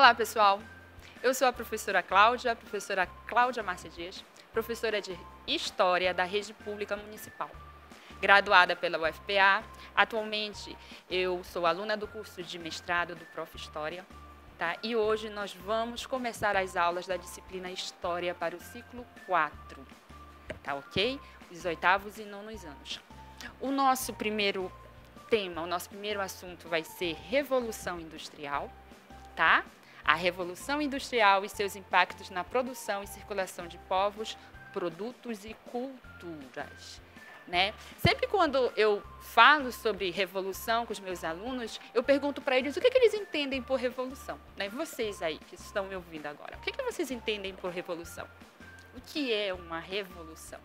Olá, pessoal! Eu sou a professora Cláudia Márcia Dias, professora de História da Rede Pública Municipal. Graduada pela UFPA, atualmente eu sou aluna do curso de mestrado do Prof. História, tá? E hoje nós vamos começar as aulas da disciplina História para o ciclo 4, tá ok? Os 8º e 9º anos. O nosso primeiro tema, o nosso primeiro assunto vai ser Revolução Industrial, tá? A Revolução Industrial e seus impactos na produção e circulação de povos, produtos e culturas, né? Sempre quando eu falo sobre revolução com os meus alunos, eu pergunto para eles o que eles entendem por revolução, né? Vocês aí que estão me ouvindo agora, o que vocês entendem por revolução? O que é uma revolução,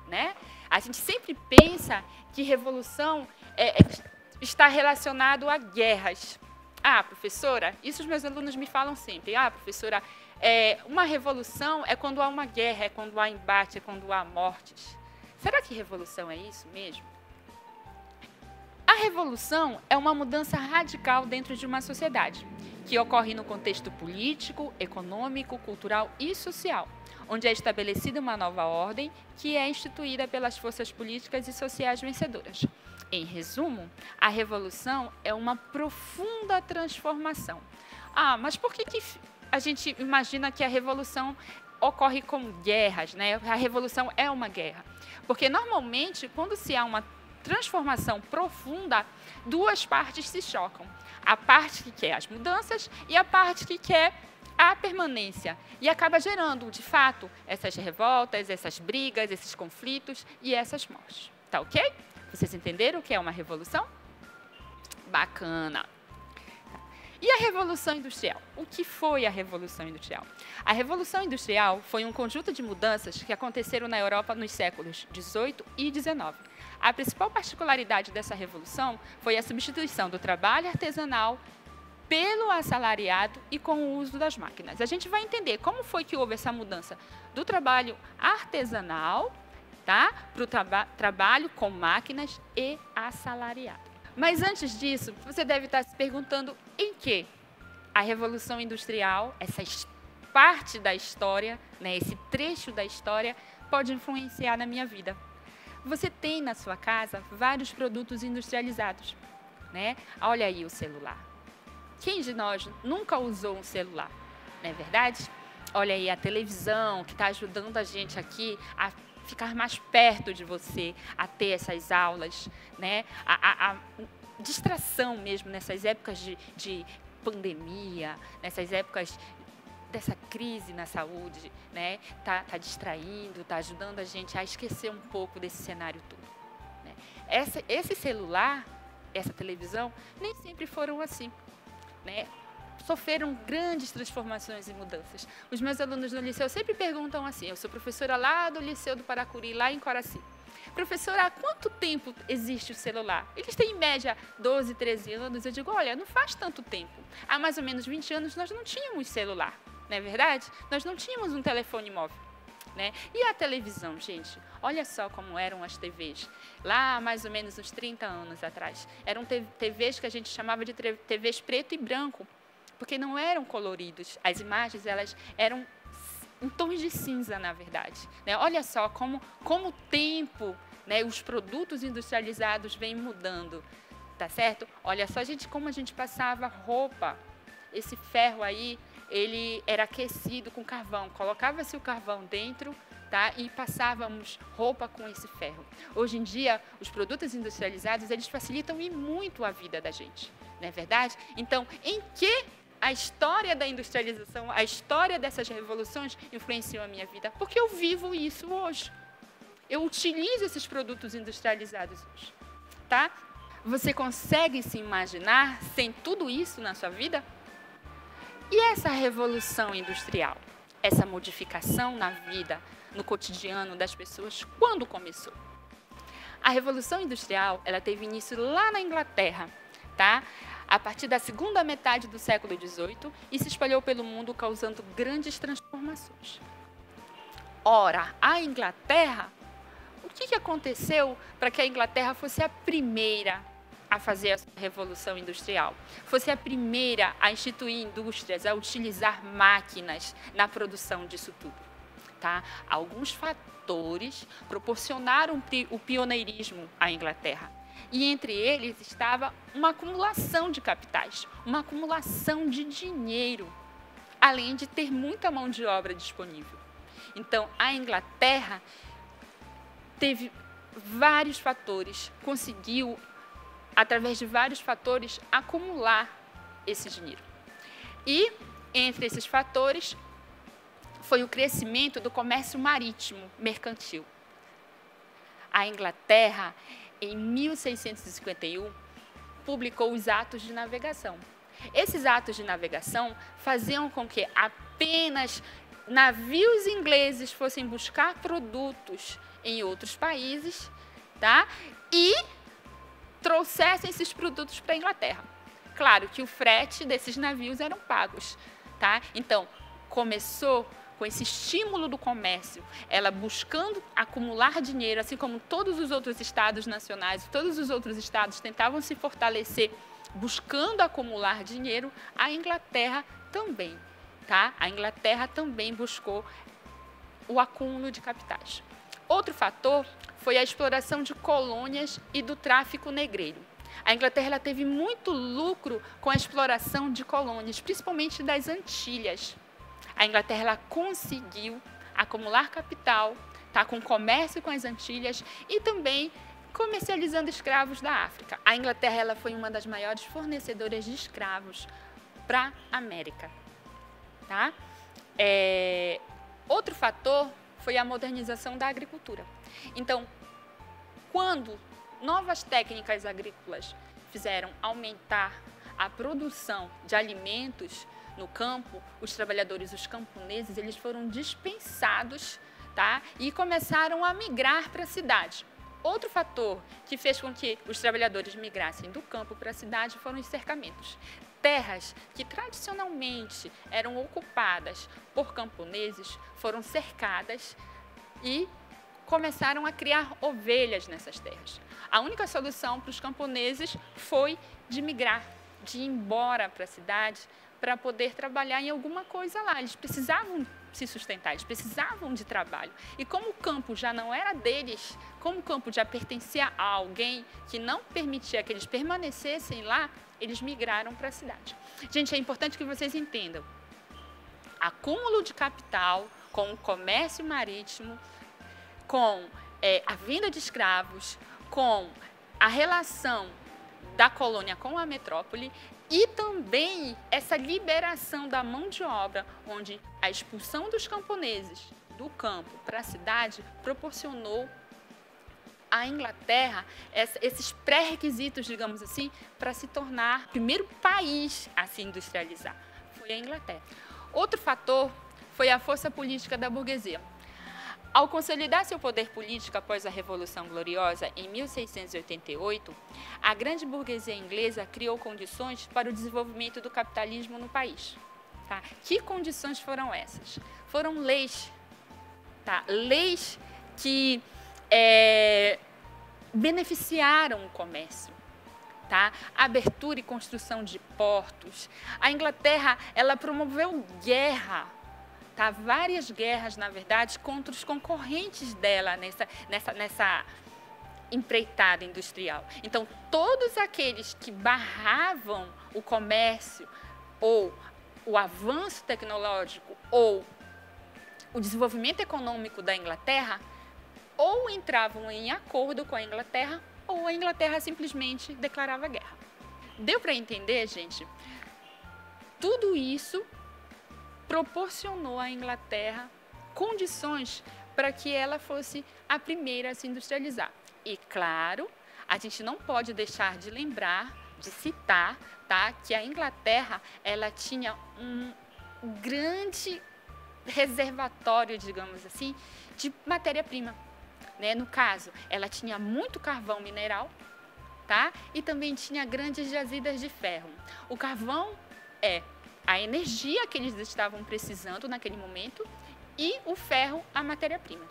né? A gente sempre pensa que revolução está relacionado a guerras. Ah, professora, isso os meus alunos me falam sempre. Ah, professora, uma revolução é quando há uma guerra, é quando há embate, é quando há mortes. Será que revolução é isso mesmo? A revolução é uma mudança radical dentro de uma sociedade, que ocorre no contexto político, econômico, cultural e social, onde é estabelecida uma nova ordem que é instituída pelas forças políticas e sociais vencedoras. Em resumo, a revolução é uma profunda transformação. Ah, mas por que a gente imagina que a revolução ocorre com guerras, né? A revolução é uma guerra. Porque, normalmente, quando se há uma transformação profunda, duas partes se chocam. A parte que quer as mudanças e a parte que quer a permanência. E acaba gerando, de fato, essas revoltas, essas brigas, esses conflitos e essas mortes. Tá ok? Vocês entenderam o que é uma revolução? Bacana! E a Revolução Industrial? O que foi a Revolução Industrial? A Revolução Industrial foi um conjunto de mudanças que aconteceram na Europa nos séculos XVIII e XIX. A principal particularidade dessa revolução foi a substituição do trabalho artesanal pelo assalariado e com o uso das máquinas. A gente vai entender como foi que houve essa mudança do trabalho artesanal, tá? Para o trabalho com máquinas e assalariado. Mas antes disso, você deve estar se perguntando em que a Revolução Industrial, essa parte da história, né, esse trecho da história, pode influenciar na minha vida. Você tem na sua casa vários produtos industrializados, né? Olha aí o celular. Quem de nós nunca usou um celular, não é verdade? Olha aí a televisão, que está ajudando a gente aqui a ficar mais perto de você, a ter essas aulas, né? A distração mesmo nessas épocas de pandemia, nessas épocas dessa crise na saúde, né? Tá distraindo, tá ajudando a gente a esquecer um pouco desse cenário todo, né? Esse celular, essa televisão, nem sempre foram assim, né? Sofreram grandes transformações e mudanças. Os meus alunos no liceu sempre perguntam assim, eu sou professora lá do Liceu do Paracuri, lá em Coraci. Professora, há quanto tempo existe o celular? Eles têm em média 12, 13 anos. Eu digo, olha, não faz tanto tempo. Há mais ou menos 20 anos nós não tínhamos celular, não é verdade? Nós não tínhamos um telefone móvel, né? E a televisão, gente? Olha só como eram as TVs. Lá, mais ou menos uns 30 anos atrás. Eram TVs que a gente chamava de TVs preto e branco, porque não eram coloridos. As imagens, elas eram em tons de cinza, na verdade, né? Olha só como o tempo, né, os produtos industrializados vêm mudando, tá certo? Olha só, gente, como a gente passava roupa. Esse ferro aí, ele era aquecido com carvão. Colocava-se o carvão dentro, tá? E passávamos roupa com esse ferro. Hoje em dia, os produtos industrializados, eles facilitam e muito a vida da gente, não é verdade? Então, em que a história da industrialização, a história dessas revoluções influenciou a minha vida? Porque eu vivo isso hoje. Eu utilizo esses produtos industrializados hoje, tá? Você consegue se imaginar sem tudo isso na sua vida? E essa revolução industrial, essa modificação na vida, no cotidiano das pessoas, quando começou? A Revolução Industrial, ela teve início lá na Inglaterra, tá? A partir da segunda metade do século XVIII e se espalhou pelo mundo, causando grandes transformações. Ora, a Inglaterra, o que aconteceu para que a Inglaterra fosse a primeira a fazer a revolução industrial, fosse a primeira a instituir indústrias, a utilizar máquinas na produção disso tudo. Tá? Alguns fatores proporcionaram o pioneirismo à Inglaterra. E entre eles estava uma acumulação de capitais, uma acumulação de dinheiro, além de ter muita mão de obra disponível. Então, a Inglaterra teve vários fatores, conseguiu, através de vários fatores, acumular esse dinheiro. E, entre esses fatores, foi o crescimento do comércio marítimo mercantil. A Inglaterra, em 1651, publicou os Atos de Navegação. Esses atos de navegação faziam com que apenas navios ingleses fossem buscar produtos em outros países, tá? E trouxessem esses produtos para a Inglaterra. Claro que o frete desses navios eram pagos, tá? Então, começou com esse estímulo do comércio, ela buscando acumular dinheiro, assim como todos os outros estados nacionais, todos os outros estados tentavam se fortalecer, buscando acumular dinheiro, a Inglaterra também, tá? A Inglaterra também buscou o acúmulo de capitais. Outro fator foi a exploração de colônias e do tráfico negreiro. A Inglaterra ela teve muito lucro com a exploração de colônias, principalmente das Antilhas. A Inglaterra ela conseguiu acumular capital, tá, com comércio com as Antilhas e também comercializando escravos da África. A Inglaterra ela foi uma das maiores fornecedoras de escravos para a América. Tá? Outro fator foi a modernização da agricultura. Então, quando novas técnicas agrícolas fizeram aumentar a produção de alimentos no campo, os trabalhadores, os camponeses, eles foram dispensados, tá? E começaram a migrar para a cidade. Outro fator que fez com que os trabalhadores migrassem do campo para a cidade foram os cercamentos. Terras que tradicionalmente eram ocupadas por camponeses foram cercadas e começaram a criar ovelhas nessas terras. A única solução para os camponeses foi de migrar, de ir embora para a cidade para poder trabalhar em alguma coisa lá. Eles precisavam se sustentar, eles precisavam de trabalho. E como o campo já não era deles, como o campo já pertencia a alguém que não permitia que eles permanecessem lá, eles migraram para a cidade. Gente, é importante que vocês entendam. Acúmulo de capital com o comércio marítimo, com a venda de escravos, com a relação da colônia com a metrópole e também essa liberação da mão de obra, onde a expulsão dos camponeses do campo para a cidade proporcionou à Inglaterra esses pré-requisitos, digamos assim, para se tornar o primeiro país a se industrializar. Foi a Inglaterra. Outro fator foi a força política da burguesia. Ao consolidar seu poder político após a Revolução Gloriosa, em 1688, a grande burguesia inglesa criou condições para o desenvolvimento do capitalismo no país. Tá? Que condições foram essas? Foram leis, tá? Leis que beneficiaram o comércio. Tá? Abertura e construção de portos. A Inglaterra ela promoveu guerra. Tá? Várias guerras, na verdade, contra os concorrentes dela nessa empreitada industrial. Então, todos aqueles que barravam o comércio ou o avanço tecnológico ou o desenvolvimento econômico da Inglaterra ou entravam em acordo com a Inglaterra ou a Inglaterra simplesmente declarava guerra. Deu para entender, gente? Tudo isso proporcionou à Inglaterra condições para que ela fosse a primeira a se industrializar. E, claro, a gente não pode deixar de lembrar, de citar, tá, que a Inglaterra ela tinha um grande reservatório, digamos assim, de matéria-prima. Né? No caso, ela tinha muito carvão mineral, tá? E também tinha grandes jazidas de ferro. O carvão é a energia que eles estavam precisando naquele momento e o ferro, a matéria-prima.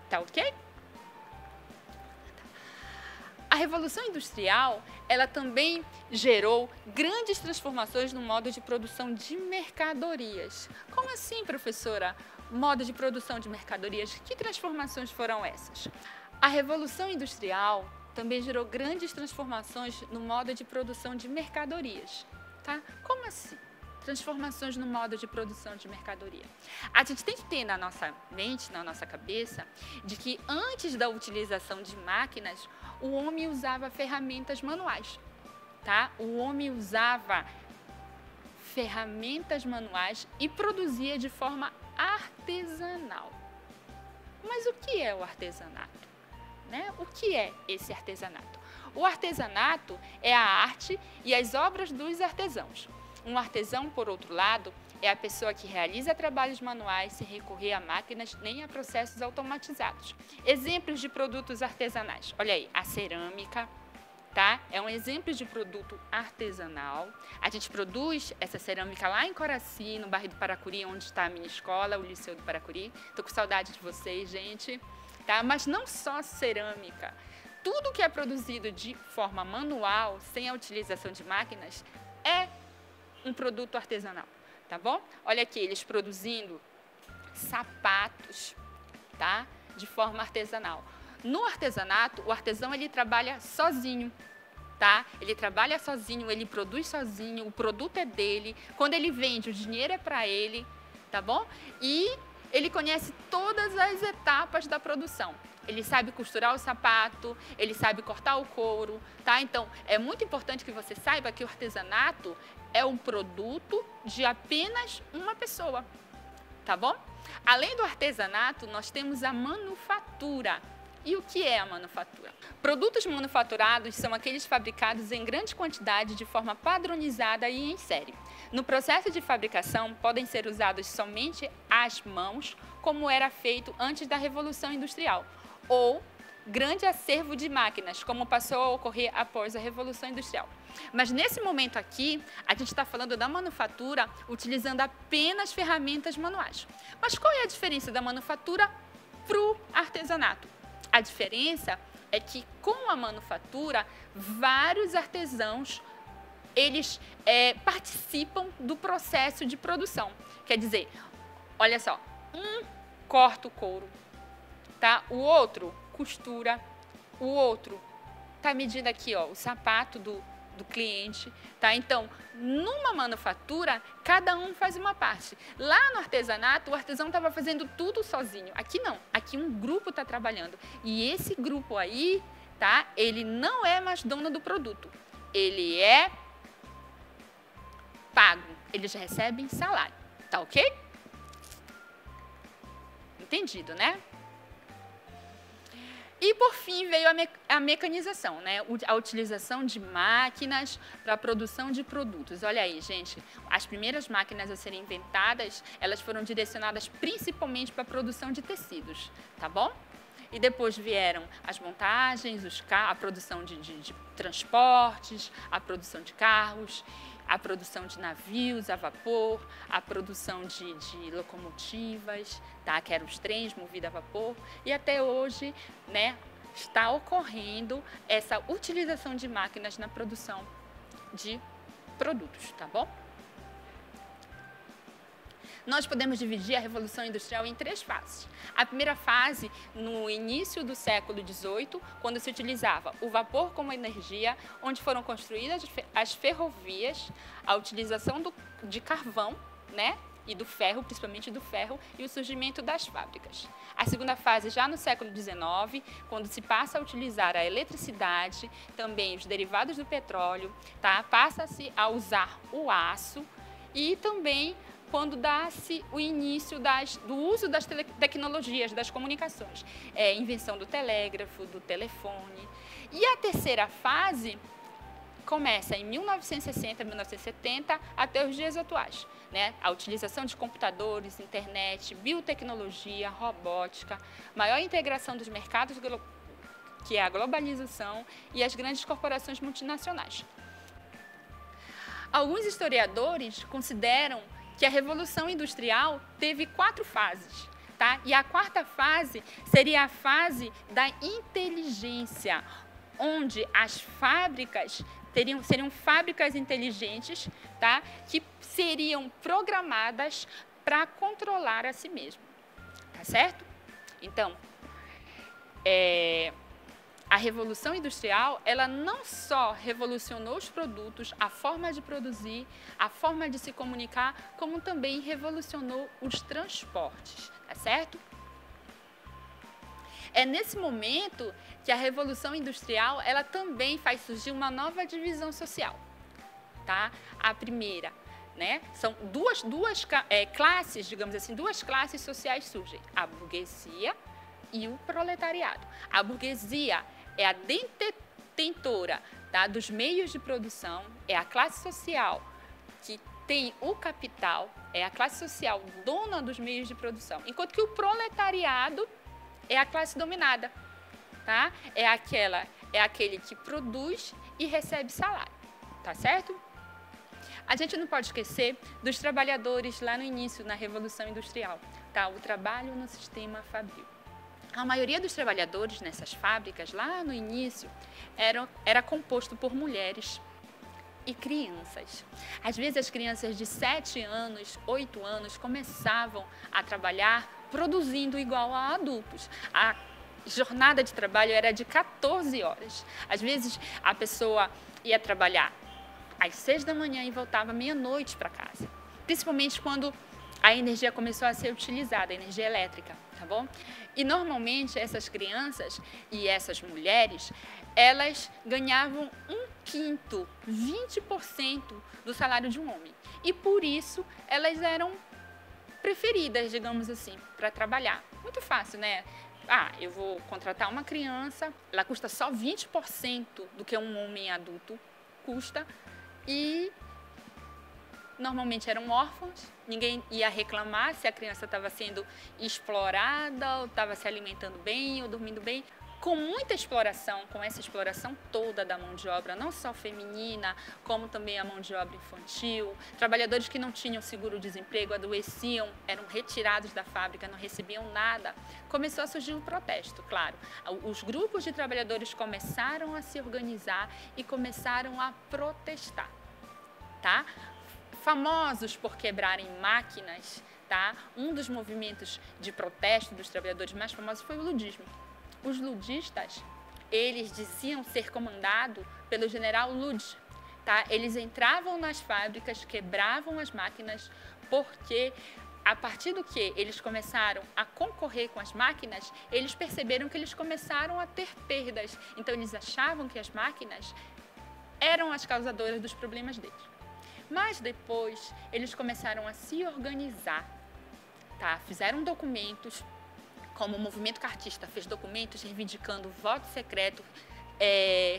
Tá ok? A Revolução Industrial, ela também gerou grandes transformações no modo de produção de mercadorias. Como assim, professora? Modo de produção de mercadorias? Que transformações foram essas? A Revolução Industrial também gerou grandes transformações no modo de produção de mercadorias, tá? Como assim? Transformações no modo de produção de mercadoria. A gente tem que ter na nossa mente, na nossa cabeça, de que antes da utilização de máquinas, o homem usava ferramentas manuais, tá? O homem usava ferramentas manuais e produzia de forma artesanal. Mas o que é o artesanato? Né? O que é esse artesanato? O artesanato é a arte e as obras dos artesãos. Um artesão, por outro lado, é a pessoa que realiza trabalhos manuais sem recorrer a máquinas nem a processos automatizados. Exemplos de produtos artesanais. Olha aí, a cerâmica, tá? É um exemplo de produto artesanal. A gente produz essa cerâmica lá em Coraci, no bairro do Paracuri, onde está a minha escola, o Liceu do Paracuri. Estou com saudade de vocês, gente. Tá? Mas não só cerâmica. Tudo que é produzido de forma manual, sem a utilização de máquinas, é um produto artesanal, tá bom? Olha aqui, eles produzindo sapatos, tá? De forma artesanal. No artesanato, o artesão ele trabalha sozinho, tá? Ele trabalha sozinho, ele produz sozinho, o produto é dele. Quando ele vende, o dinheiro é para ele, tá bom? E ele conhece todas as etapas da produção. Ele sabe costurar o sapato, ele sabe cortar o couro, tá? Então, é muito importante que você saiba que o artesanato é um produto de apenas uma pessoa, tá bom? Além do artesanato, nós temos a manufatura. E o que é a manufatura? Produtos manufaturados são aqueles fabricados em grande quantidade de forma padronizada e em série. No processo de fabricação, podem ser usados somente as mãos, como era feito antes da Revolução Industrial, ou grande acervo de máquinas, como passou a ocorrer após a Revolução Industrial. Mas nesse momento aqui, a gente está falando da manufatura utilizando apenas ferramentas manuais. Mas qual é a diferença da manufatura para o artesanato? A diferença é que com a manufatura, vários artesãos eles participam do processo de produção. Quer dizer, olha só, um corta o couro, tá? O outro costura, o outro está medindo aqui, ó, o sapato do cliente, tá? Então, numa manufatura, cada um faz uma parte. Lá no artesanato, o artesão estava fazendo tudo sozinho. Aqui não, aqui um grupo está trabalhando. E esse grupo aí, tá? Ele não é mais dono do produto. Ele é pago. Eles recebem salário, tá ok? Entendido, né? E, por fim, veio a mecanização, né? A utilização de máquinas para a produção de produtos. Olha aí, gente, as primeiras máquinas a serem inventadas, elas foram direcionadas principalmente para a produção de tecidos, tá bom? E depois vieram as montagens, a produção de transportes, a produção de carros, a produção de navios a vapor, a produção de locomotivas, tá? Que eram os trens movidos a vapor. E até hoje, né, está ocorrendo essa utilização de máquinas na produção de produtos, tá bom? Nós podemos dividir a Revolução Industrial em 3 fases. A primeira fase, no início do século XVIII, quando se utilizava o vapor como energia, onde foram construídas as ferrovias, a utilização de carvão, né, e do ferro, principalmente do ferro, e o surgimento das fábricas. A segunda fase, já no século XIX, quando se passa a utilizar a eletricidade, também os derivados do petróleo, tá? Passa-se a usar o aço e também quando dá-se o início do uso das tecnologias, das comunicações, invenção do telégrafo, do telefone. E a terceira fase começa em 1960, 1970, até os dias atuais, né? A utilização de computadores, internet, biotecnologia, robótica, maior integração dos mercados, que é a globalização, e as grandes corporações multinacionais. Alguns historiadores consideram que a Revolução Industrial teve 4 fases, tá? E a 4ª fase seria a fase da inteligência, onde as fábricas seriam fábricas inteligentes, tá? Que seriam programadas para controlar a si mesmo, tá certo? Então, a Revolução Industrial, ela não só revolucionou os produtos, a forma de produzir, a forma de se comunicar, como também revolucionou os transportes, tá certo? É nesse momento que a Revolução Industrial, ela também faz surgir uma nova divisão social, tá? A primeira, né? São duas classes, digamos assim, duas classes sociais surgem, a burguesia e o proletariado. A burguesia é a detentora, tá, dos meios de produção, é a classe social que tem o capital, é a classe social dona dos meios de produção, enquanto que o proletariado é a classe dominada, tá? É aquele que produz e recebe salário, tá certo? A gente não pode esquecer dos trabalhadores lá no início, na Revolução Industrial, tá? O trabalho no sistema fabril. A maioria dos trabalhadores nessas fábricas, lá no início, era composto por mulheres e crianças. Às vezes as crianças de 7 anos, 8 anos começavam a trabalhar produzindo igual a adultos. A jornada de trabalho era de 14 horas. Às vezes a pessoa ia trabalhar às 6 da manhã e voltava meia-noite para casa. Principalmente quando a energia começou a ser utilizada, a energia elétrica, tá bom? E normalmente essas crianças e essas mulheres, elas ganhavam 1/5, 20% do salário de um homem. E por isso elas eram preferidas, digamos assim, para trabalhar. Muito fácil, né? Ah, eu vou contratar uma criança, ela custa só 20% do que um homem adulto custa e normalmente eram órfãos, ninguém ia reclamar se a criança estava sendo explorada ou estava se alimentando bem ou dormindo bem. Com muita exploração, com essa exploração toda da mão de obra, não só feminina, como também a mão de obra infantil, trabalhadores que não tinham seguro-desemprego, adoeciam, eram retirados da fábrica, não recebiam nada, começou a surgir um protesto, claro. Os grupos de trabalhadores começaram a se organizar e começaram a protestar, tá? Famosos por quebrarem máquinas, tá? Um dos movimentos de protesto dos trabalhadores mais famosos foi o ludismo. Os ludistas, eles diziam ser comandados pelo general Lud, tá? Eles entravam nas fábricas, quebravam as máquinas, porque a partir do que eles começaram a concorrer com as máquinas, eles perceberam que eles começaram a ter perdas. Então, eles achavam que as máquinas eram as causadoras dos problemas deles. Mas depois, eles começaram a se organizar, tá? Fizeram documentos, como o movimento cartista fez documentos reivindicando voto secreto,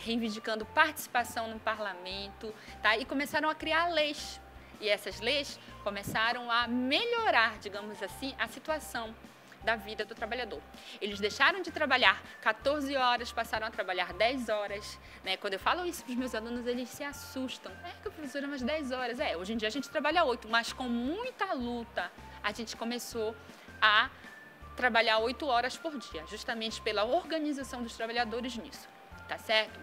reivindicando participação no parlamento, tá? E começaram a criar leis. E essas leis começaram a melhorar, digamos assim, a situação da vida do trabalhador. Eles deixaram de trabalhar 14 horas, passaram a trabalhar 10 horas. Né? Quando eu falo isso para os meus alunos, eles se assustam. Que professora, mas 10 horas? Hoje em dia a gente trabalha 8, mas com muita luta a gente começou a trabalhar 8 horas por dia, justamente pela organização dos trabalhadores nisso, tá certo?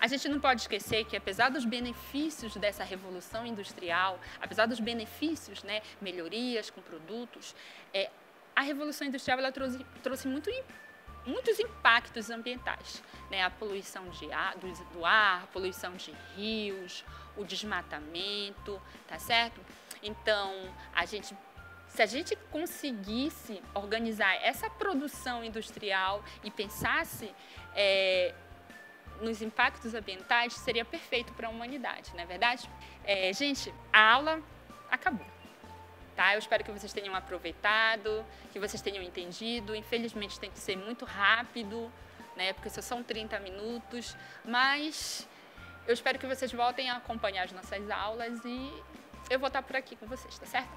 A gente não pode esquecer que, apesar dos benefícios dessa revolução industrial, apesar dos benefícios, né, melhorias com produtos, a revolução industrial ela trouxe muitos impactos ambientais, né? A poluição do ar, a poluição de rios, o desmatamento, tá certo? Então, se a gente conseguisse organizar essa produção industrial e pensasse nos impactos ambientais, seria perfeito para a humanidade, não é verdade? Gente, a aula acabou, tá? Eu espero que vocês tenham aproveitado, que vocês tenham entendido. Infelizmente tem que ser muito rápido, né? Porque só são 30 minutos, mas eu espero que vocês voltem a acompanhar as nossas aulas e eu vou estar por aqui com vocês, tá certo?